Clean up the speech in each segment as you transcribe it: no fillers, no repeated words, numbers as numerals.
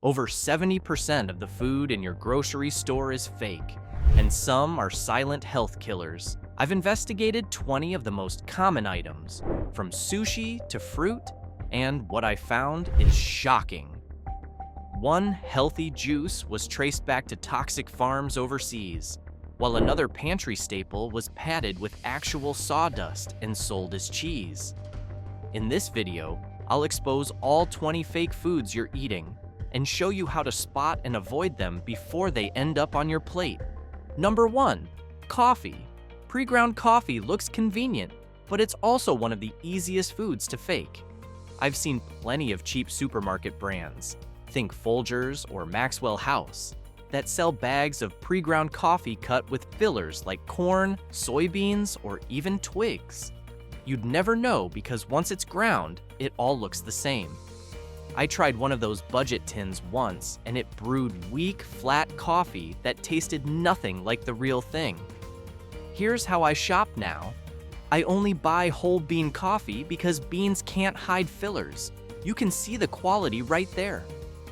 Over 70% of the food in your grocery store is fake, and some are silent health killers. I've investigated 20 of the most common items, from sushi to fruit, and what I found is shocking. One healthy juice was traced back to toxic farms overseas, while another pantry staple was padded with actual sawdust and sold as cheese. In this video, I'll expose all 20 fake foods you're eating and show you how to spot and avoid them before they end up on your plate. Number 1. Coffee. Pre-ground coffee looks convenient, but it's also one of the easiest foods to fake. I've seen plenty of cheap supermarket brands, think Folgers or Maxwell House, that sell bags of pre-ground coffee cut with fillers like corn, soybeans, or even twigs. You'd never know because once it's ground, it all looks the same. I tried one of those budget tins once and it brewed weak, flat coffee that tasted nothing like the real thing. Here's how I shop now. I only buy whole bean coffee because beans can't hide fillers. You can see the quality right there.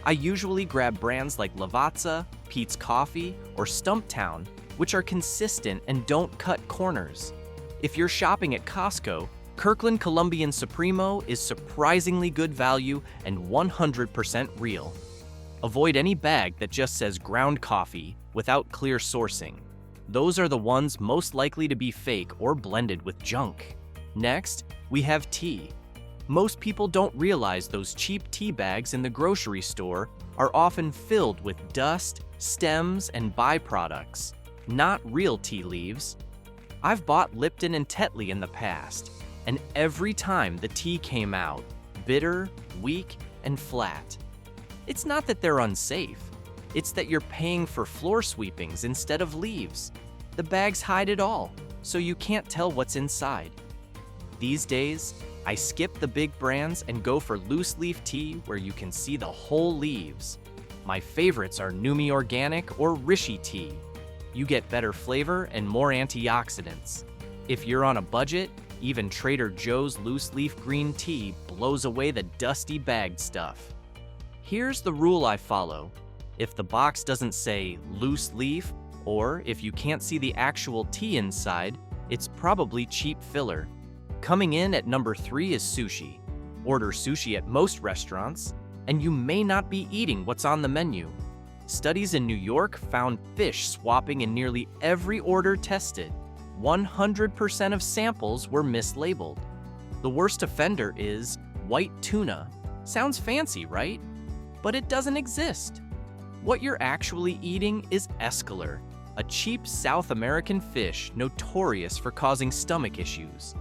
I usually grab brands like Lavazza, Peet's Coffee, or Stumptown, which are consistent and don't cut corners. If you're shopping at Costco, Kirkland Colombian Supremo is surprisingly good value and 100% real. Avoid any bag that just says ground coffee without clear sourcing. Those are the ones most likely to be fake or blended with junk. Next, we have tea. Most people don't realize those cheap tea bags in the grocery store are often filled with dust, stems, and byproducts, not real tea leaves. I've bought Lipton and Tetley in the past, and every time the tea came out, bitter, weak, and flat. It's not that they're unsafe, it's that you're paying for floor sweepings instead of leaves. The bags hide it all, so you can't tell what's inside. These days, I skip the big brands and go for loose leaf tea where you can see the whole leaves. My favorites are Numi Organic or Rishi tea. You get better flavor and more antioxidants. If you're on a budget, even Trader Joe's loose leaf green tea blows away the dusty bagged stuff. Here's the rule I follow. If the box doesn't say loose leaf, or if you can't see the actual tea inside, it's probably cheap filler. Coming in at number 3 is sushi. Order sushi at most restaurants, and you may not be eating what's on the menu. Studies in New York found fish swapping in nearly every order tested. 100% of samples were mislabeled. The worst offender is white tuna. Sounds fancy, right? But it doesn't exist. What you're actually eating is escolar, a cheap South American fish notorious for causing stomach issues.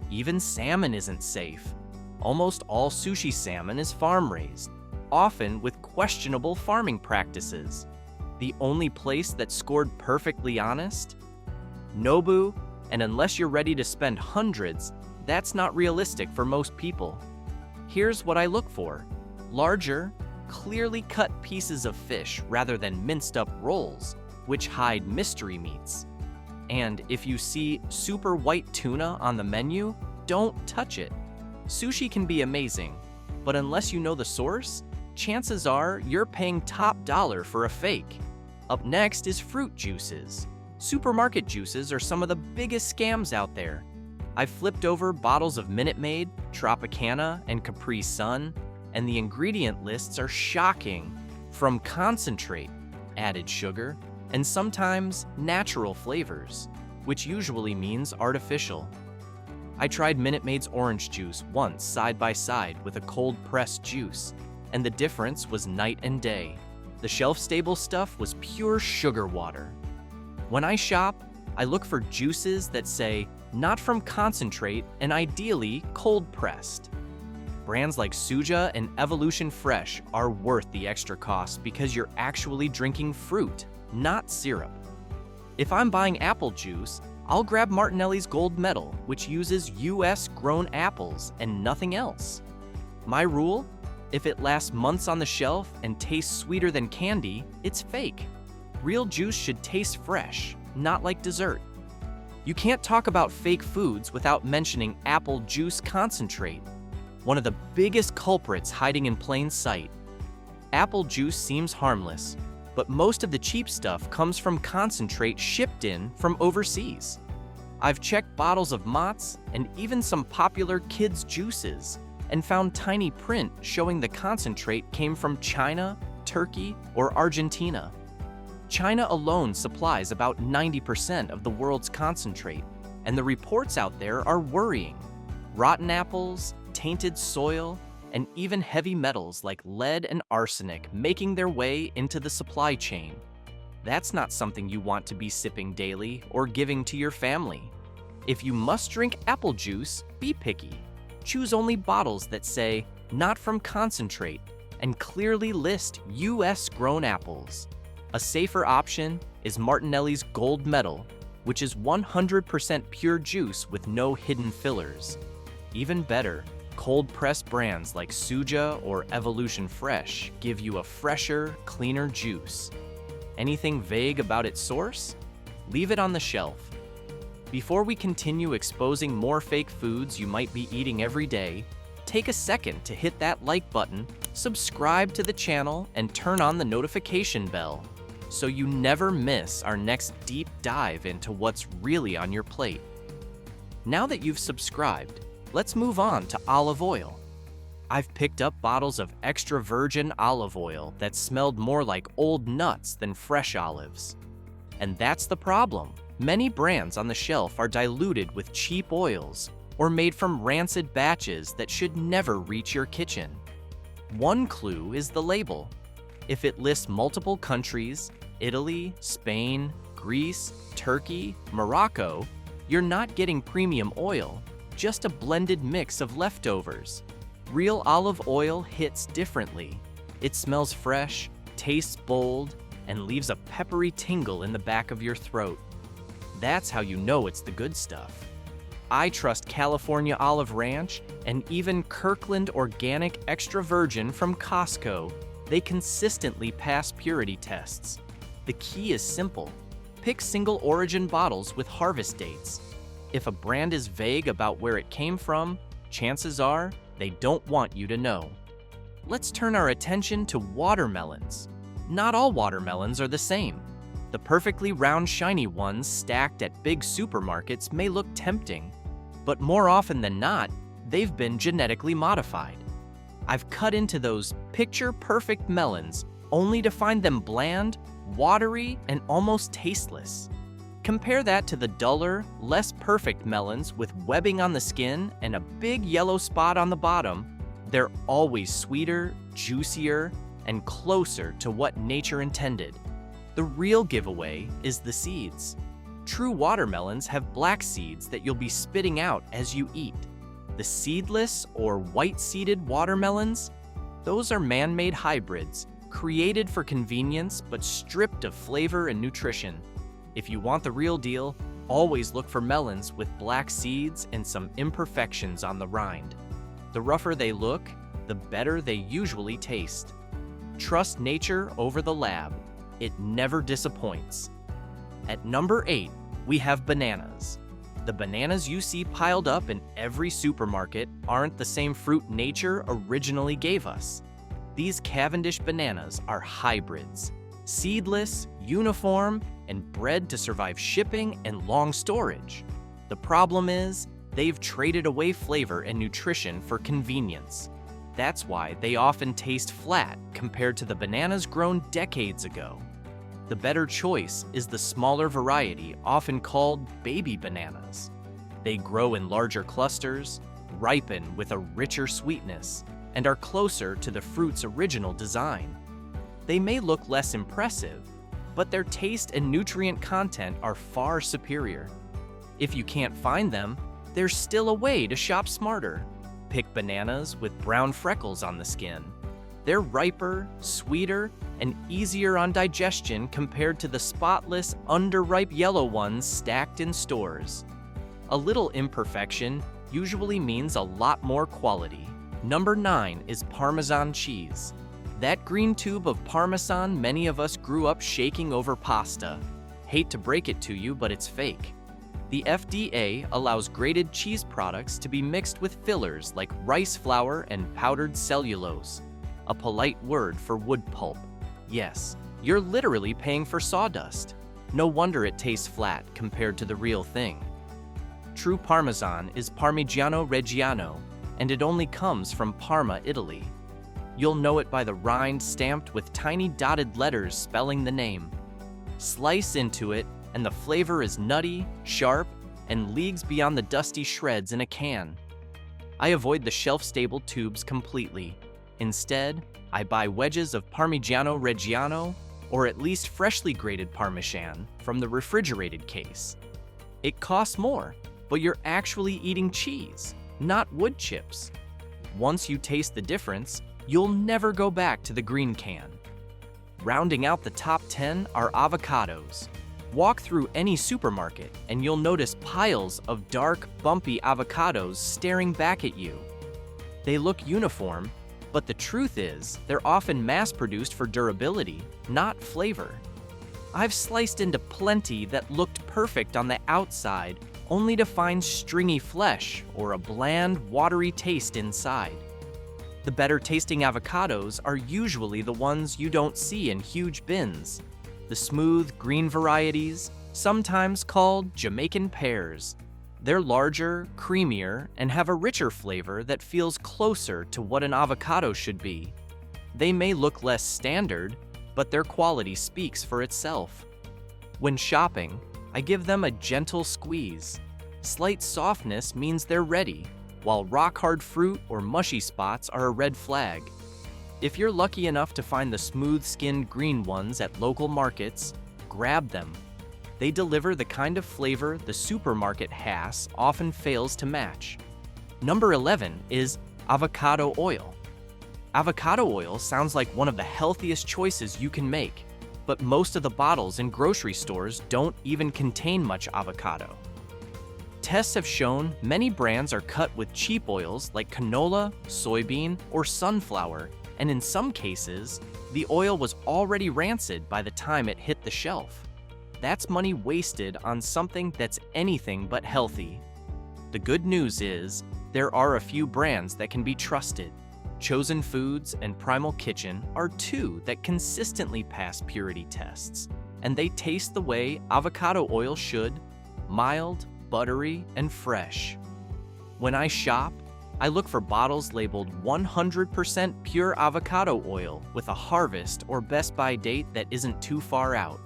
Even salmon isn't safe. Almost all sushi salmon is farm-raised, often with questionable farming practices. The only place that scored perfectly honest? Nobu, and unless you're ready to spend hundreds, that's not realistic for most people. Here's what I look for. Larger, clearly cut pieces of fish rather than minced up rolls, which hide mystery meats. And if you see super white tuna on the menu, don't touch it. Sushi can be amazing, but unless you know the source, chances are you're paying top dollar for a fake. Up next is fruit juices. Supermarket juices are some of the biggest scams out there. I've flipped over bottles of Minute Maid, Tropicana, and Capri Sun, and the ingredient lists are shocking. From concentrate, added sugar, and sometimes natural flavors, which usually means artificial. I tried Minute Maid's orange juice once side by side with a cold-pressed juice, and the difference was night and day. The shelf-stable stuff was pure sugar water. When I shop, I look for juices that say, not from concentrate and ideally cold-pressed. Brands like Suja and Evolution Fresh are worth the extra cost because you're actually drinking fruit, not syrup. If I'm buying apple juice, I'll grab Martinelli's Gold Medal, which uses US-grown apples and nothing else. My rule? If it lasts months on the shelf and tastes sweeter than candy, it's fake. Real juice should taste fresh, not like dessert. You can't talk about fake foods without mentioning apple juice concentrate, one of the biggest culprits hiding in plain sight. Apple juice seems harmless, but most of the cheap stuff comes from concentrate shipped in from overseas. I've checked bottles of Mott's and even some popular kids' juices and found tiny print showing the concentrate came from China, Turkey, or Argentina. China alone supplies about 90% of the world's concentrate, and the reports out there are worrying. Rotten apples, tainted soil, and even heavy metals like lead and arsenic making their way into the supply chain. That's not something you want to be sipping daily or giving to your family. If you must drink apple juice, be picky. Choose only bottles that say, "Not from concentrate," and clearly list US-grown apples. A safer option is Martinelli's Gold Medal, which is 100% pure juice with no hidden fillers. Even better, cold-pressed brands like Suja or Evolution Fresh give you a fresher, cleaner juice. Anything vague about its source? Leave it on the shelf. Before we continue exposing more fake foods you might be eating every day, take a second to hit that like button, subscribe to the channel, and turn on the notification bell so you never miss our next deep dive into what's really on your plate. Now that you've subscribed, let's move on to olive oil. I've picked up bottles of extra virgin olive oil that smelled more like old nuts than fresh olives. And that's the problem. Many brands on the shelf are diluted with cheap oils or made from rancid batches that should never reach your kitchen. One clue is the label. If it lists multiple countries, Italy, Spain, Greece, Turkey, Morocco, you're not getting premium oil, just a blended mix of leftovers. Real olive oil hits differently. It smells fresh, tastes bold, and leaves a peppery tingle in the back of your throat. That's how you know it's the good stuff. I trust California Olive Ranch and even Kirkland Organic Extra Virgin from Costco. They consistently pass purity tests. The key is simple. Pick single origin bottles with harvest dates. If a brand is vague about where it came from, chances are they don't want you to know. Let's turn our attention to watermelons. Not all watermelons are the same. The perfectly round, shiny ones stacked at big supermarkets may look tempting, but more often than not, they've been genetically modified. I've cut into those picture-perfect melons only to find them bland, watery, and almost tasteless. Compare that to the duller, less perfect melons with webbing on the skin and a big yellow spot on the bottom. They're always sweeter, juicier, and closer to what nature intended. The real giveaway is the seeds. True watermelons have black seeds that you'll be spitting out as you eat. The seedless or white-seeded watermelons, those are man-made hybrids, created for convenience but stripped of flavor and nutrition. If you want the real deal, always look for melons with black seeds and some imperfections on the rind. The rougher they look, the better they usually taste. Trust nature over the lab. It never disappoints. At number 8, we have bananas. The bananas you see piled up in every supermarket aren't the same fruit nature originally gave us. These Cavendish bananas are hybrids, seedless, uniform, and bred to survive shipping and long storage. The problem is, they've traded away flavor and nutrition for convenience. That's why they often taste flat compared to the bananas grown decades ago. The better choice is the smaller variety, often called baby bananas. They grow in larger clusters, ripen with a richer sweetness, and are closer to the fruit's original design. They may look less impressive, but their taste and nutrient content are far superior. If you can't find them, there's still a way to shop smarter. Pick bananas with brown freckles on the skin. They're riper, sweeter, and easier on digestion compared to the spotless, underripe yellow ones stacked in stores. A little imperfection usually means a lot more quality. Number 9 is Parmesan cheese. That green tube of Parmesan many of us grew up shaking over pasta. Hate to break it to you, but it's fake. The FDA allows grated cheese products to be mixed with fillers like rice flour and powdered cellulose. a polite word for wood pulp. Yes, you're literally paying for sawdust. No wonder it tastes flat compared to the real thing. True Parmesan is Parmigiano Reggiano, and it only comes from Parma, Italy. You'll know it by the rind stamped with tiny dotted letters spelling the name. Slice into it, and the flavor is nutty, sharp, and leagues beyond the dusty shreds in a can. I avoid the shelf-stable tubes completely. Instead, I buy wedges of Parmigiano Reggiano, or at least freshly grated Parmesan, from the refrigerated case. It costs more, but you're actually eating cheese, not wood chips. Once you taste the difference, you'll never go back to the green can. Rounding out the top 10 are avocados. Walk through any supermarket and you'll notice piles of dark, bumpy avocados staring back at you. They look uniform, but the truth is they're often mass-produced for durability, not flavor. I've sliced into plenty that looked perfect on the outside, only to find stringy flesh or a bland, watery taste inside. The better-tasting avocados are usually the ones you don't see in huge bins. The smooth, green varieties, sometimes called Jamaican pears. They're larger, creamier, and have a richer flavor that feels closer to what an avocado should be. They may look less standard, but their quality speaks for itself. When shopping, I give them a gentle squeeze. Slight softness means they're ready, while rock-hard fruit or mushy spots are a red flag. If you're lucky enough to find the smooth-skinned green ones at local markets, grab them. They deliver the kind of flavor the supermarket has often fails to match. Number 11 is avocado oil. Avocado oil sounds like one of the healthiest choices you can make, but most of the bottles in grocery stores don't even contain much avocado. Tests have shown many brands are cut with cheap oils like canola, soybean, or sunflower, and in some cases, the oil was already rancid by the time it hit the shelf. That's money wasted on something that's anything but healthy. The good news is, there are a few brands that can be trusted. Chosen Foods and Primal Kitchen are two that consistently pass purity tests, and they taste the way avocado oil should: mild, buttery, and fresh. When I shop, I look for bottles labeled 100% pure avocado oil with a harvest or best by date that isn't too far out.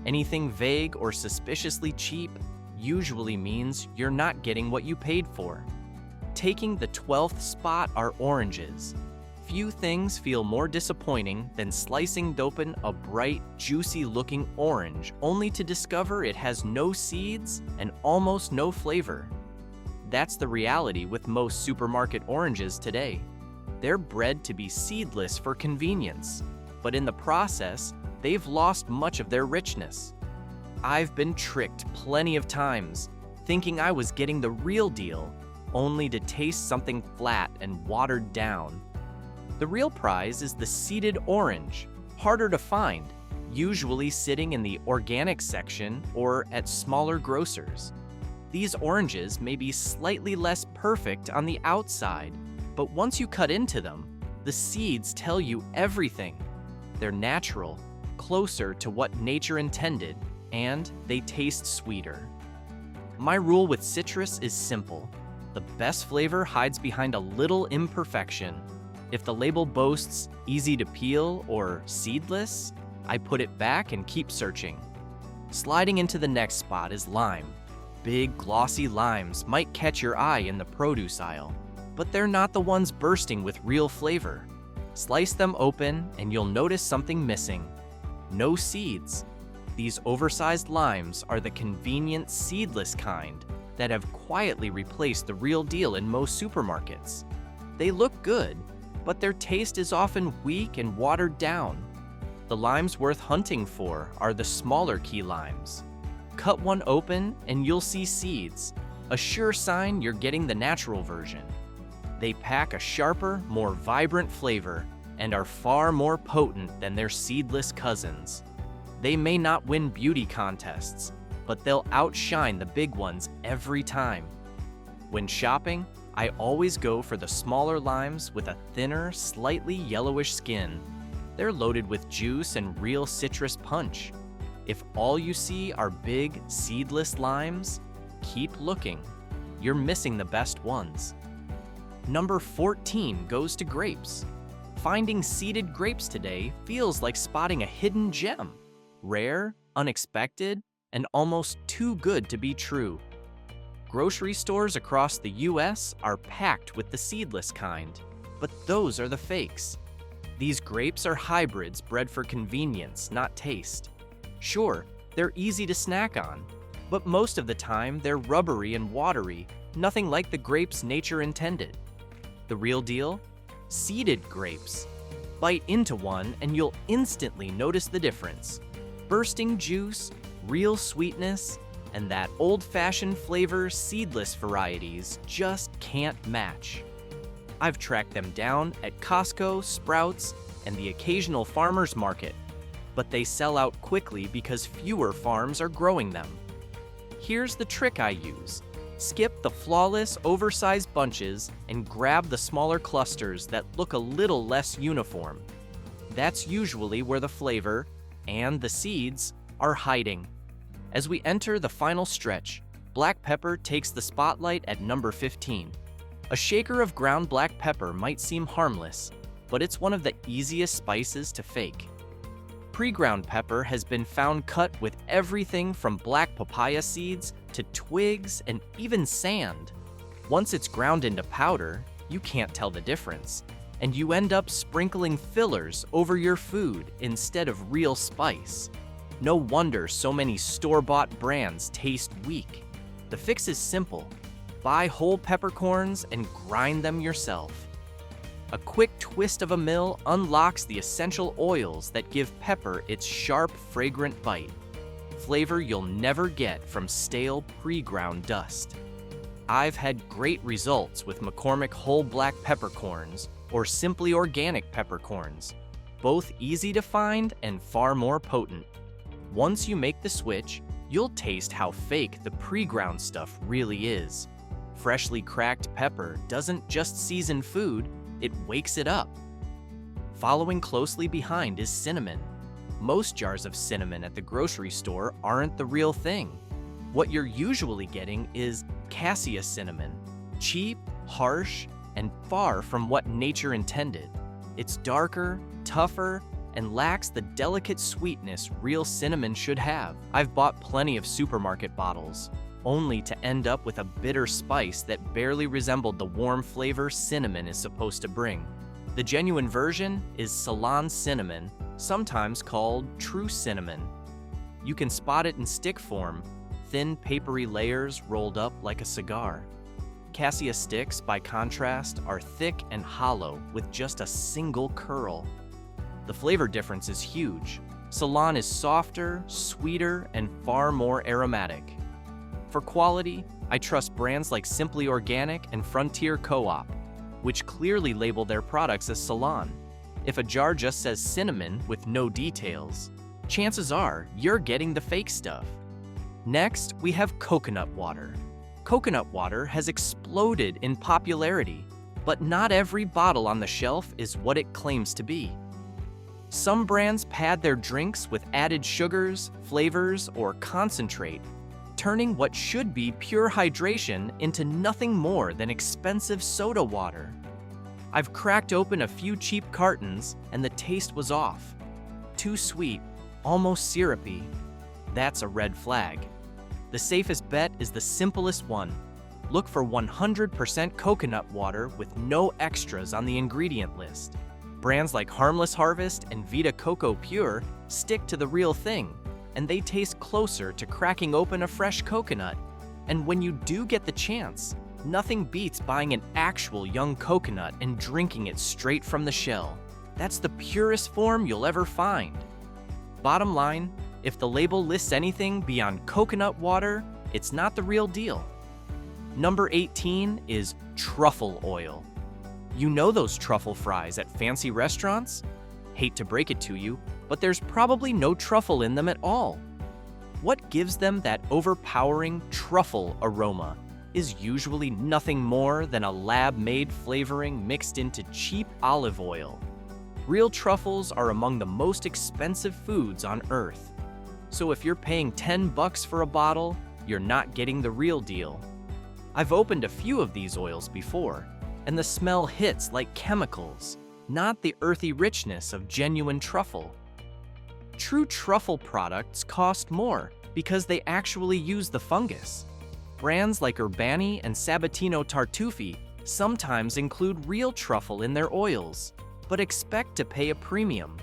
Anything vague or suspiciously cheap usually means you're not getting what you paid for. Taking the 12th spot are oranges. Few things feel more disappointing than slicing open a bright, juicy-looking orange only to discover it has no seeds and almost no flavor. That's the reality with most supermarket oranges today. They're bred to be seedless for convenience, but in the process, they've lost much of their richness. I've been tricked plenty of times, thinking I was getting the real deal, only to taste something flat and watered down. The real prize is the seeded orange, harder to find, usually sitting in the organic section or at smaller grocers. These oranges may be slightly less perfect on the outside, but once you cut into them, the seeds tell you everything. They're natural, closer to what nature intended, and they taste sweeter. My rule with citrus is simple. The best flavor hides behind a little imperfection. If the label boasts easy to peel or seedless, I put it back and keep searching. Sliding into the next spot is lime. Big, glossy limes might catch your eye in the produce aisle, but they're not the ones bursting with real flavor. Slice them open and you'll notice something missing. No seeds. These oversized limes are the convenient seedless kind that have quietly replaced the real deal in most supermarkets. They look good, but their taste is often weak and watered down. The limes worth hunting for are the smaller key limes. Cut one open and you'll see seeds, a sure sign you're getting the natural version. They pack a sharper, more vibrant flavor and are far more potent than their seedless cousins. They may not win beauty contests, but they'll outshine the big ones every time. When shopping, I always go for the smaller limes with a thinner, slightly yellowish skin. They're loaded with juice and real citrus punch. If all you see are big, seedless limes, keep looking. You're missing the best ones. Number 14 goes to grapes. Finding seeded grapes today feels like spotting a hidden gem. Rare, unexpected, and almost too good to be true. Grocery stores across the US are packed with the seedless kind, but those are the fakes. These grapes are hybrids bred for convenience, not taste. Sure, they're easy to snack on, but most of the time they're rubbery and watery, nothing like the grapes nature intended. The real deal? Seeded grapes. Bite into one and you'll instantly notice the difference. Bursting juice, real sweetness, and that old-fashioned flavor seedless varieties just can't match. I've tracked them down at Costco, Sprouts, and the occasional farmer's market, but they sell out quickly because fewer farms are growing them. Here's the trick I use. Skip the flawless, oversized bunches and grab the smaller clusters that look a little less uniform. That's usually where the flavor and the seeds are hiding. As we enter the final stretch, black pepper takes the spotlight at number 15. A shaker of ground black pepper might seem harmless, but it's one of the easiest spices to fake. Pre-ground pepper has been found cut with everything from black papaya seeds to twigs and even sand. Once it's ground into powder, you can't tell the difference, and you end up sprinkling fillers over your food instead of real spice. No wonder so many store-bought brands taste weak. The fix is simple. Buy whole peppercorns and grind them yourself. A quick twist of a mill unlocks the essential oils that give pepper its sharp, fragrant bite. Flavor you'll never get from stale, pre-ground dust. I've had great results with McCormick whole black peppercorns or simply organic peppercorns, both easy to find and far more potent. Once you make the switch, you'll taste how fake the pre-ground stuff really is. Freshly cracked pepper doesn't just season food, it wakes it up. Following closely behind is cinnamon. Most jars of cinnamon at the grocery store aren't the real thing. What you're usually getting is cassia cinnamon, cheap, harsh, and far from what nature intended. It's darker, tougher, and lacks the delicate sweetness real cinnamon should have. I've bought plenty of supermarket bottles, only to end up with a bitter spice that barely resembled the warm flavor cinnamon is supposed to bring. The genuine version is Ceylon cinnamon, sometimes called true cinnamon. You can spot it in stick form, thin papery layers rolled up like a cigar. Cassia sticks, by contrast, are thick and hollow with just a single curl. The flavor difference is huge. Ceylon is softer, sweeter, and far more aromatic. For quality, I trust brands like Simply Organic and Frontier Co-op, which clearly label their products as Ceylon. If a jar just says cinnamon with no details, chances are you're getting the fake stuff. Next, we have coconut water. Coconut water has exploded in popularity, but not every bottle on the shelf is what it claims to be. Some brands pad their drinks with added sugars, flavors, or concentrate, turning what should be pure hydration into nothing more than expensive soda water. I've cracked open a few cheap cartons and the taste was off. Too sweet, almost syrupy. That's a red flag. The safest bet is the simplest one. Look for 100% coconut water with no extras on the ingredient list. Brands like Harmless Harvest and Vita Coco Pure stick to the real thing, and they taste closer to cracking open a fresh coconut. And when you do get the chance, nothing beats buying an actual young coconut and drinking it straight from the shell. That's the purest form you'll ever find. Bottom line, if the label lists anything beyond coconut water, it's not the real deal. Number 18 is truffle oil. You know those truffle fries at fancy restaurants? Hate to break it to you, but there's probably no truffle in them at all. What gives them that overpowering truffle aroma? is usually nothing more than a lab-made flavoring mixed into cheap olive oil. Real truffles are among the most expensive foods on Earth. So if you're paying $10 for a bottle, you're not getting the real deal. I've opened a few of these oils before, and the smell hits like chemicals, not the earthy richness of genuine truffle. True truffle products cost more because they actually use the fungus. Brands like Urbani and Sabatino Tartufi sometimes include real truffle in their oils, but expect to pay a premium.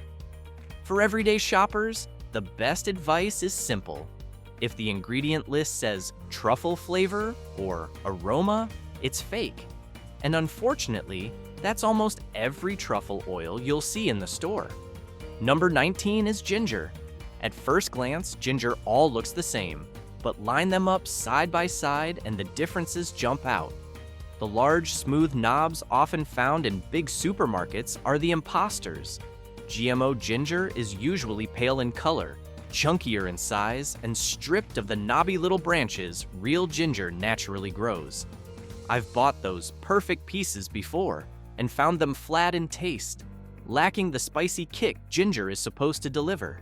For everyday shoppers, the best advice is simple. If the ingredient list says truffle flavor or aroma, it's fake. And unfortunately, that's almost every truffle oil you'll see in the store. Number 19 is ginger. At first glance, ginger all looks the same, but line them up side by side and the differences jump out. The large, smooth knobs often found in big supermarkets are the imposters. GMO ginger is usually pale in color, chunkier in size, and stripped of the knobby little branches real ginger naturally grows. I've bought those perfect pieces before and found them flat in taste, lacking the spicy kick ginger is supposed to deliver.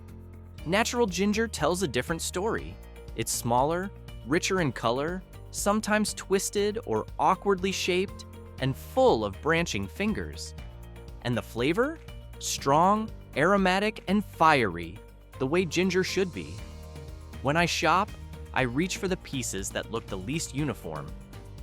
Natural ginger tells a different story. It's smaller, richer in color, sometimes twisted or awkwardly shaped, and full of branching fingers. And the flavor? Strong, aromatic, and fiery, the way ginger should be. When I shop, I reach for the pieces that look the least uniform.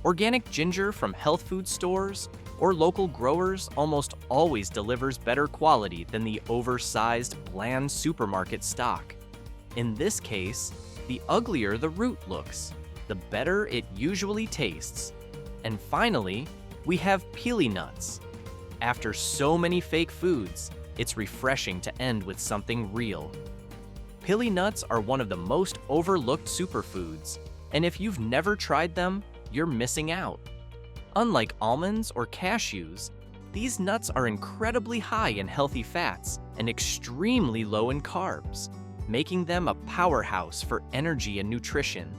Organic ginger from health food stores or local growers almost always delivers better quality than the oversized, bland supermarket stock. In this case, the uglier the root looks, the better it usually tastes. And finally, we have pili nuts. After so many fake foods, it's refreshing to end with something real. Pili nuts are one of the most overlooked superfoods, and if you've never tried them, you're missing out. Unlike almonds or cashews, these nuts are incredibly high in healthy fats and extremely low in carbs, making them a powerhouse for energy and nutrition.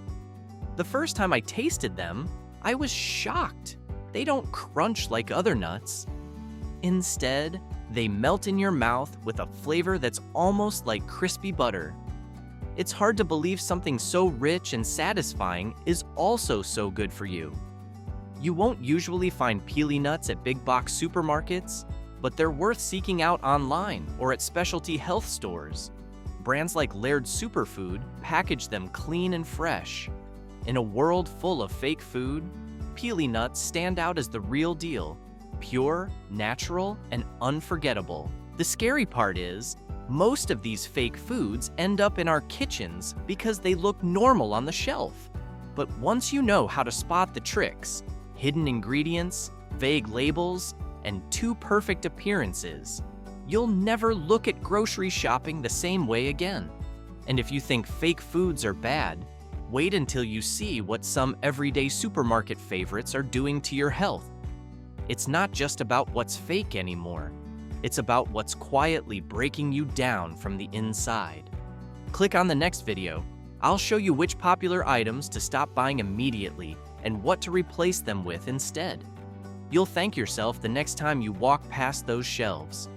The first time I tasted them, I was shocked. They don't crunch like other nuts. Instead, they melt in your mouth with a flavor that's almost like crispy butter. It's hard to believe something so rich and satisfying is also so good for you. You won't usually find pili nuts at big box supermarkets, but they're worth seeking out online or at specialty health stores. Brands like Laird Superfood package them clean and fresh. In a world full of fake food, pili nuts stand out as the real deal, pure, natural, and unforgettable. The scary part is, most of these fake foods end up in our kitchens because they look normal on the shelf. But once you know how to spot the tricks, hidden ingredients, vague labels, and too perfect appearances, you'll never look at grocery shopping the same way again. And if you think fake foods are bad, wait until you see what some everyday supermarket favorites are doing to your health. It's not just about what's fake anymore. It's about what's quietly breaking you down from the inside. Click on the next video. I'll show you which popular items to stop buying immediately and what to replace them with instead. You'll thank yourself the next time you walk past those shelves.